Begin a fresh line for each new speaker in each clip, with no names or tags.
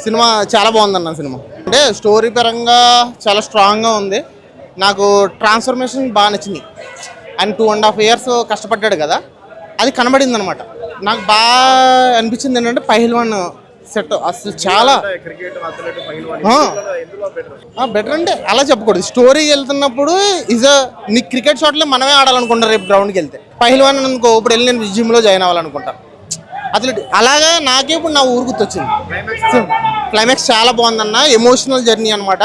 Cinema చాలా బాగుందన్న cinema. అంటే స్టోరీ పరంగా చాలా స్ట్రాంగ్గా ఉంది. నాకు ట్రాన్స్ఫర్మేషన్ బాగా నచ్చింది. అండ్ 2.5 years కష్టపడ్డాడు కదా, అది కనబడింది అనమాట. నాకు బాగా అనిపించింది ఏంటంటే పహిల్వాన్ సెట్ అసలు చాలా బెటర్. అంటే అలా చెప్పకూడదు, స్టోరీ వెళ్తున్నప్పుడు నీ క్రికెట్ షాట్లో మనమే ఆడాలనుకుంటారు రేపు గ్రౌండ్కి వెళ్తే. పహిల్వాన్ అనుకో, ఇప్పుడు వెళ్ళి నేను జిమ్లో జాయిన్ అవ్వాలనుకుంటాను అథ్లెట్. అలాగా నాకే ఇప్పుడు నా ఊరు గుర్తొచ్చింది. క్లైమాక్స్ చాలా బాగుందన్న, ఎమోషనల్ జర్నీ అనమాట.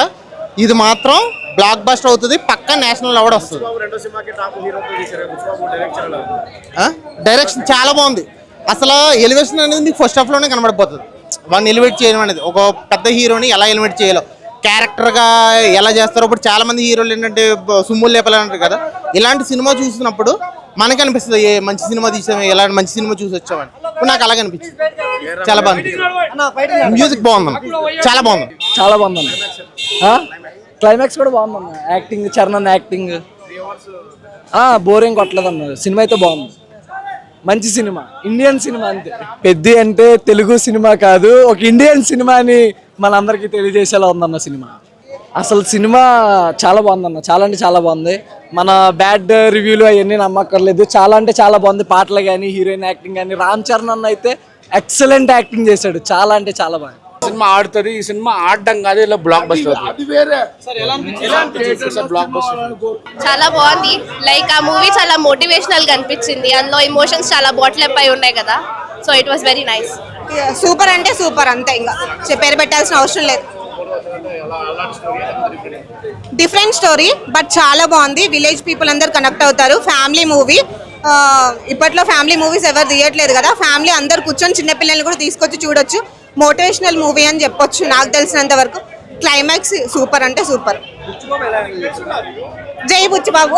ఇది మాత్రం బ్లాక్ బస్టర్ అవుతుంది, పక్కా నేషనల్ అవార్డు వస్తుంది. డైరెక్షన్ చాలా బాగుంది. అసలు ఎలివేషన్ అనేది మీకు ఫస్ట్ హాఫ్లోనే కనబడిపోతుంది. వాడిని ఎలివేట్ చేయడం అనేది, ఒక పెద్ద హీరోని ఎలా ఎలివేట్ చేయాలో, క్యారెక్టర్గా ఎలా చేస్తారో. ఇప్పుడు చాలా మంది హీరోలు ఏంటంటే సుమ్ములు లేపాలంటారు కదా, ఇలాంటి సినిమా చూసినప్పుడు మనకి అనిపిస్తుంది ఏ మంచి సినిమా తీసాము, ఎలాంటి మంచి సినిమా చూసి వచ్చామని. ఇప్పుడు నాకు అలాగే అనిపించింది. చాలా బాగా అనిపించింది. మ్యూజిక్ బాగుందన్న, చాలా బాగుంది.
చాలా బాగుందన్న. క్లైమాక్స్ కూడా బాగుందన్న. యాక్టింగ్, చరణ్ యాక్టింగ్ బోరింగ్ కొట్టలేదన్న. సినిమా అయితే బాగుంది, మంచి సినిమా, ఇండియన్ సినిమా అంతే. పెద్ద అంటే తెలుగు సినిమా కాదు, ఒక ఇండియన్ సినిమా అని మనందరికీ తెలియజేసేలా ఉందన్న సినిమా. అసలు సినిమా చాలా బాగుందన్న, చాలా అంటే చాలా బాగుంది. మన బ్యాడ్ రివ్యూలు అవన్నీ నమ్మక్కర్లేదు, చాలా అంటే చాలా బాగుంది. పాటలు కానీ, హీరోయిన్ యాక్టింగ్ కానీ, రామ్ చరణ్ అన్న అయితే ఎక్సలెంట్ యాక్టింగ్ చేశాడు, చాలా అంటే చాలా బాగుంది.
సినిమా ఆడుతుంది, ఈ సినిమా ఆడడం కాదు, ఇలా బ్లాక్ బస్టర్.
చాలా బాగుంది. లైక్ ఆ మూవీ చాలా మోటివేషనల్ గా అనిపించింది. అందులో ఎమోషన్స్ చాలా బాటిల్ అప్ అయి ఉన్నాయి కదా, so it was very nice.
Super అంటే సూపర్, అంతే. ఇంకా పేరు పెట్టాల్సిన అవసరం లేదు. డిఫరెంట్ స్టోరీ బట్ చాలా బాగుంది. విలేజ్ పీపుల్ అందరు కనెక్ట్ అవుతారు. Family movie. ఇప్పట్లో ఫ్యామిలీ మూవీస్ ఎవరు తీయట్లేదు కదా, ఫ్యామిలీ అందరు కూర్చొని చిన్నపిల్లల్ని కూడా తీసుకొచ్చి చూడొచ్చు. మోటివేషనల్ మూవీ అని చెప్పొచ్చు నాకు తెలిసినంత వరకు. క్లైమాక్స్ సూపర్ అంటే సూపర్. జై బుచ్చిబాబు.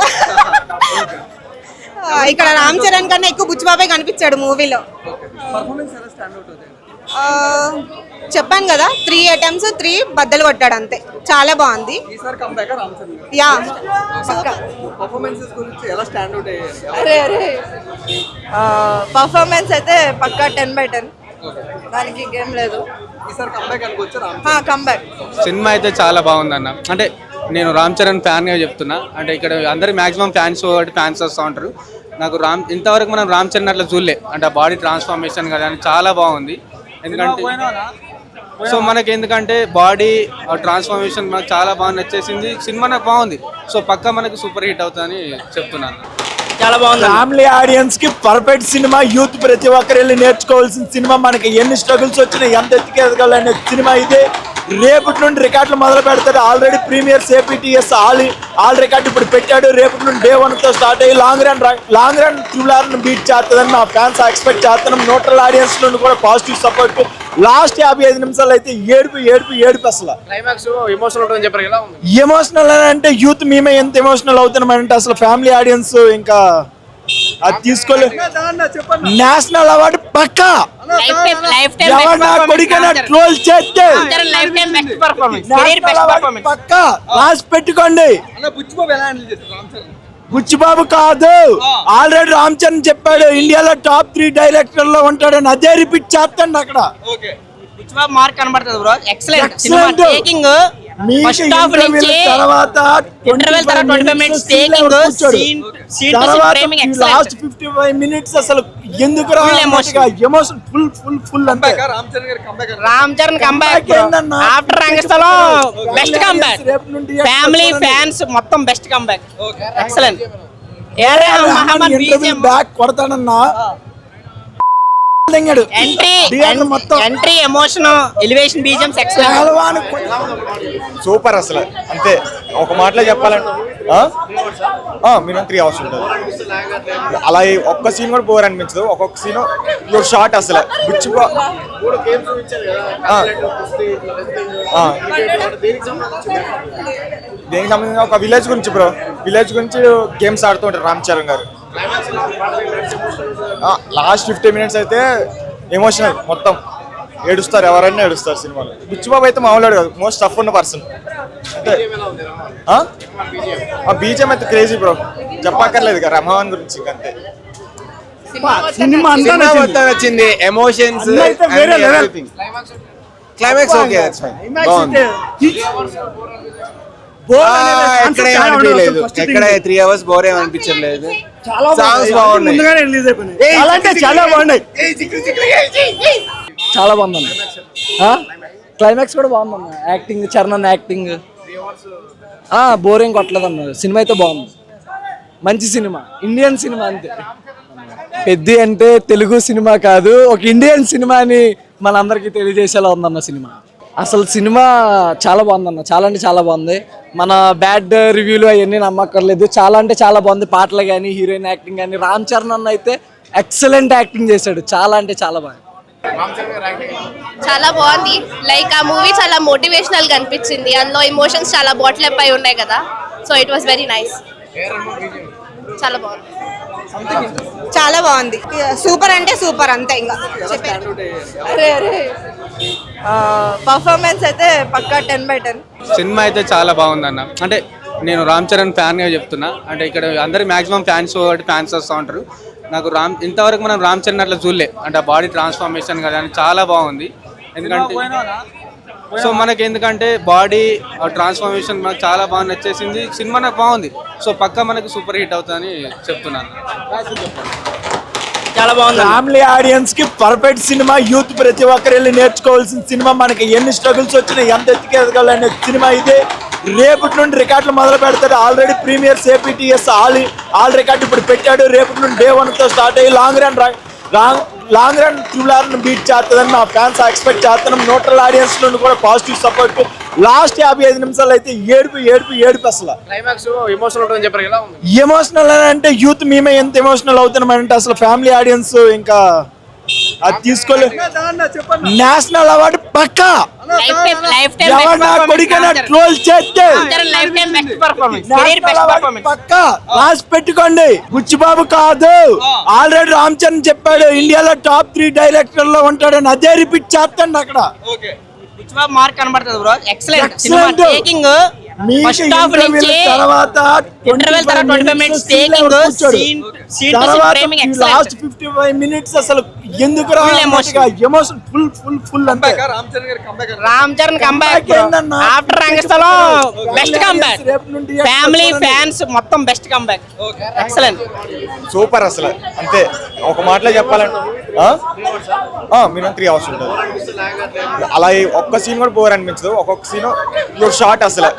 ఇక్కడ రామ్ చరణ్ కన్నా ఎక్కువ బుచ్చిబాబే కనిపించాడు మూవీలో. చెప్పాను కదా, 3 attempts 3 బద్దలు కొట్టాడు అంతే. చాలా బాగుంది. యా
పర్ఫార్మెన్స్ అయితే పక్కా 10/10. దానికి ఇంకేం లేదు. కంబ్యాక్.
సినిమా అయితే చాలా బాగుందన్న. అంటే నేను రామ్ చరణ్ ఫ్యాన్గా చెప్తున్నా. అంటే ఇక్కడ అందరు మ్యాక్సిమం ఫ్యాన్స్ వస్తూ ఉంటారు. నాకు ఇంతవరకు మనం రామ్ చరణ్ అట్లా చూడలే. అంటే బాడీ ట్రాన్స్ఫర్మేషన్ కదా అని చాలా బాగుంది. ఎందుకంటే సో మనకి ఎందుకంటే బాడీ ట్రాన్స్ఫర్మేషన్ మనకు చాలా బాగా నచ్చేసింది. సినిమా నాకు బాగుంది. సో పక్కా మనకు సూపర్ హిట్ అవుతుందని చెప్తున్నాను.
చాలా బాగుంది. ఫ్యామిలీ ఆడియన్స్ కి పర్ఫెక్ట్ సినిమా. యూత్ ప్రతి ఒక్కరు వెళ్ళి నేర్చుకోవాల్సిన సినిమా. మనకి ఎన్ని స్ట్రగుల్స్ వచ్చినా ఎంత ఎత్తుకు ఎదగాలనే సినిమా ఇదే. రేపటి నుండి రికార్డులు మొదలు పెడతాడు. Already premieres APTS all record ఇప్పుడు పెట్టాడు. రేపటి నుండి Day 1 తో స్టార్ట్ అయ్యి లాంగ్ రన్ త్రిబుల్ బీట్ చేస్తుందని మా ఫ్యాన్స్ ఎక్స్పెక్ట్ చేస్తున్నాం. న్యూట్రల్ ఆడియన్స్ నుండి కూడా పాజిటివ్ సపోర్ట్. లాస్ట్ 55 నిమిషాలు అయితే ఏడుపు అసలు. ఎమోషనల్ అని అంటే యూత్ మేమే ఎంత ఎమోషనల్ అవుతున్నామంటే అసలు ఫ్యామిలీ ఆడియన్స్ ఇంకా అది తీసుకోలేదు. నేషనల్ అవార్డు పక్కా. కొడుకైనా ట్రోల్ చేస్తే పక్కా రాసి పెట్టుకోండి. బుచ్చిబాబు కాదు, ఆల్రెడీ రామ్ చరణ్ చెప్పాడు ఇండియాలో టాప్ 3 డైరెక్టర్ లో ఉంటాడని. అదే రిపీట్ చేస్తాండి అక్కడ.
మార్క్ కనబడుతుంది bro. Excellent cinema. Taking first half నుంచి
తర్వాత
ఇంటర్వెల్ తర్వాత 25 minutes taking scene to framing excellent.
Last 55 minutes అసలు ఎందుకు ఎమోషన్ ఫుల్ అంతే.
Ram Charan comeback after Rangasthalam best comeback. Family fans మొత్తం బెస్ట్ కంబ్యాక్. ఎక్సలెంట్. ఏరే మహమ్మద్ బీజిఎం
బ్యాక్ కొడతానన్నా.
Entry emotion elevation BGMs excellent.
Super అసలు. అంతే ఒక మాటలో చెప్పాలంటే మినిమం 3 hours ఉంటుంది. అలా ఒక్క సీన్ కూడా బోర్ అనిపించదు. ఒక్కొక్క సీన్ షార్ట్ అసలు దేనికి సంబంధించిన ఒక విలేజ్ గురించి బ్రో. విలేజ్ గురించి గేమ్స్ ఆడుతూ ఉంటారు రామ్ చరణ్ గారు. లాస్ట్ 50 minutes అయితే ఎమోషనల్ మొత్తం. ఏడుస్తారు, ఎవరైనా ఏడుస్తారు సినిమాలో. బుచ్చిబాబు అయితే మామూలు కాదు, మోస్ట్ టఫ్ ఉన్న పర్సన్. అంటే బీజం అయితే క్రేజీ బ్రో, చెప్పక్కర్లేదు కదా రమహాన్ గురించి. అంతే
సినిమా మొత్తం వచ్చింది. Emotions
climax okay that's fine బాగుంది ఎక్కడ ఏమనిపించలేదు ఎక్కడ 3 hours బోర్ ఏమనిపించలేదు సాంగ్స్ బాగున్నాయి
చాలా అంటే చాలా బాగున్నాయి చాలా బాగుందన్న క్లైమాక్స్ కూడా బాగుందన్న యాక్టింగ్ చరణ్ యాక్టింగ్ బోరింగ్ కొట్టలేదన్న సినిమా అయితే బాగుంది మంచి సినిమా ఇండియన్ సినిమా అంతే పెద్ద అంటే తెలుగు సినిమా కాదు ఒక ఇండియన్ సినిమాని మనందరికీ తెలియజేసేలా ఉందన్న సినిమా అసలు సినిమా చాలా బాగుందన్న చాలా అంటే చాలా బాగుంది మన బ్యాడ్ రివ్యూలు అవన్నీ నమ్మక్కర్లేదు చాలా అంటే చాలా బాగుంది పాటలు కానీ హీరోయిన్ యాక్టింగ్ కానీ రామ్ చరణ్ అన్న అయితే ఎక్సలెంట్ యాక్టింగ్ చేశాడు చాలా అంటే చాలా బాగుంది
చాలా బాగుంది లైక్ ఆ మూవీ చాలా మోటివేషనల్ గా అనిపించింది అందులో ఎమోషన్స్ చాలా బాటిల్ అప్ అయి ఉన్నాయి కదా so it was very nice చాలా బాగుంది
చాలా బాగుంది సూపర్ అంటే సూపర్ అంతే ఇంకా
పర్ఫార్మెన్స్ అయితే పక్కా 10/10.
సినిమా అయితే చాలా బాగుందన్న అంటే నేను రామ్ చరణ్ ఫ్యాన్గా చెప్తున్నా అంటే ఇక్కడ అందరి మ్యాక్సిమం ఫ్యాన్స్ కాబట్టి ఫ్యాన్స్ వస్తూ ఉంటారు నాకు ఇంతవరకు మనం రామ్ చరణ్ అట్లా చూడలే అంటే ఆ బాడీ ట్రాన్స్ఫర్మేషన్ కదా అని చాలా బాగుంది ఎందుకంటే సో మనకి ఎందుకంటే బాడీ ట్రాన్స్ఫర్మేషన్ మనకు చాలా బాగా నచ్చేసింది సినిమా నాకు బాగుంది సో పక్కా మనకు సూపర్ హిట్ అవుతుందని చెప్తున్నాను
చాలా బాగుంది
ఫ్యామిలీ ఆడియన్స్ కి పర్ఫెక్ట్ సినిమా యూత్ ప్రతి ఒక్కరు వెళ్ళి నేర్చుకోవాల్సిన సినిమా మనకి ఎన్ని స్ట్రగుల్స్ వచ్చినా ఎంత ఎత్తుకెదగాలనే సినిమా ఇదే రేపటి నుండి రికార్డులు మొదలు పెడతాడు already premieres APTS all record ఇప్పుడు పెట్టాడు రేపటి నుండి Day 1 తో స్టార్ట్ అయ్యి లాంగ్ రన్ ట్రిపుల్ బీట్ చేస్తుందని మా ఫ్యాన్స్ ఎక్స్పెక్ట్ చేస్తున్నాం న్యూట్రల్ ఆడియన్స్ నుండి కూడా పాజిటివ్ సపోర్ట్ లాస్ట్ 55 నిమిషాలు అయితే ఏడుపు అసలు ఎమోషనల్ అంటే యూత్ మేమే ఎంత ఎమోషనల్ అవుతున్నామంటే అసలు ఫ్యామిలీ ఆడియన్స్ ఇంకా అది తీసుకోలేదు నేషనల్ అవార్డు పక్కా ఎవరన్నా కొడుకైనా ట్రోల్ చేస్తే పక్కా రాసి పెట్టుకోండి బుచ్చిబాబు కాదు ఆల్రెడీ రామ్ చరణ్ చెప్పాడు ఇండియాలో టాప్ 3 డైరెక్టర్ లో ఉంటాడని అదే రిపీట్ చేస్తాండి అక్కడ
మార్క్ కనబడుతుంది bro excellent cinema taking first half నుంచి
తర్వాత
ఇంటర్వెల్ తర్వాత 25 minutes taking scene to framing excellent
last 55 minutes అసలు ఎందుకు ఎమోషన్ ఫుల్ అంతే
Ram Charan comeback after Rangasthalam best comeback family fans మొత్తం బెస్ట్ కంబ్యాక్ ఎక్సలెంట్
సూపర్ అసలు అంతే ఒక మాటలో చెప్పాలంటే మినిమం 3 hours ఉంటుంది అలా ఒక్క సీన్ కూడా బోర్ అనిపించదు ఒక్కొక్క సీన్ షార్ట్ అసలు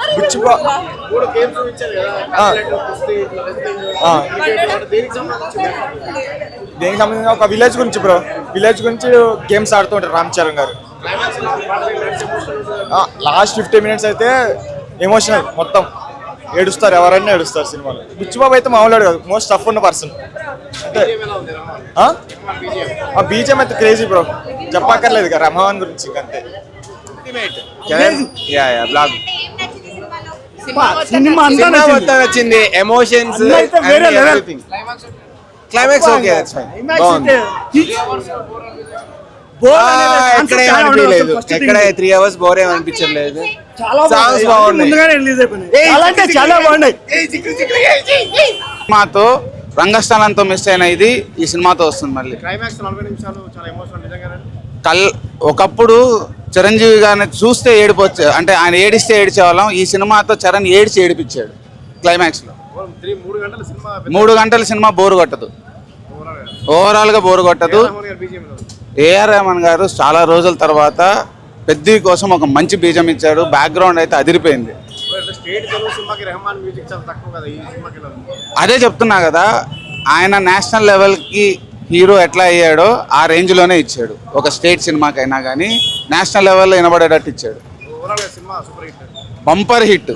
దేనికి సంబంధించిన ఒక విలేజ్ గురించి బ్రో విలేజ్ గురించి గేమ్స్ ఆడుతూ ఉంటారు రామ్ చరణ్ గారు లాస్ట్ 50 minutes అయితే ఎమోషనల్ మొత్తం ఏడుస్తారు ఎవరైనా ఏడుస్తారు సినిమాలో బుచ్చిబాబు అయితే మామూలు కాదు మోస్ట్ టఫ్ ఉన్న పర్సన్ అంటే బీజం అయితే క్రేజీ బ్రో చెప్పక్కర్లేదు కదా రమణ్ గురించి అంతే
సినిమా
మొత్తం వచ్చింది emotions climax okay that's fine బాగుంది ఎక్కడ ఏమనిపించలేదు ఎక్కడ 3 hours బోర్ ఏమనిపించలేదు సాంగ్స్ బాగున్నాయి
చాలా అంటే చాలా బాగున్నాయి
సినిమాతో రంగస్థలంతో మిస్ అయిన ఇది ఈ సినిమాతో వస్తుంది మళ్ళీ ఒకప్పుడు చిరంజీవి గారిని చూస్తే ఏడిపోవచ్చు అంటే ఆయన ఏడిస్తే ఏడిచేవాళ్ళం ఈ సినిమాతో చరణ్ ఏడిచి ఏడిపించాడు క్లైమాక్స్ లో 3 గంటల సినిమా బోరు కొట్టదు ఓవరాల్ గా బోరు కొట్టదు ఏఆర్ రెహమాన్ గారు చాలా రోజుల తర్వాత పెద్ద కోసం ఒక మంచి బీజం ఇచ్చాడు బ్యాక్గ్రౌండ్ అయితే అదిరిపోయింది అదే చెప్తున్నా కదా ఆయన నేషనల్ లెవెల్కి హీరో ఎట్లా అయ్యాడో ఆ రేంజ్లోనే ఇచ్చాడు ఒక స్టేట్ సినిమాకైనా కానీ నేషనల్ లెవెల్లో వినబడేటట్టు ఇచ్చాడు బంపర్ హిట్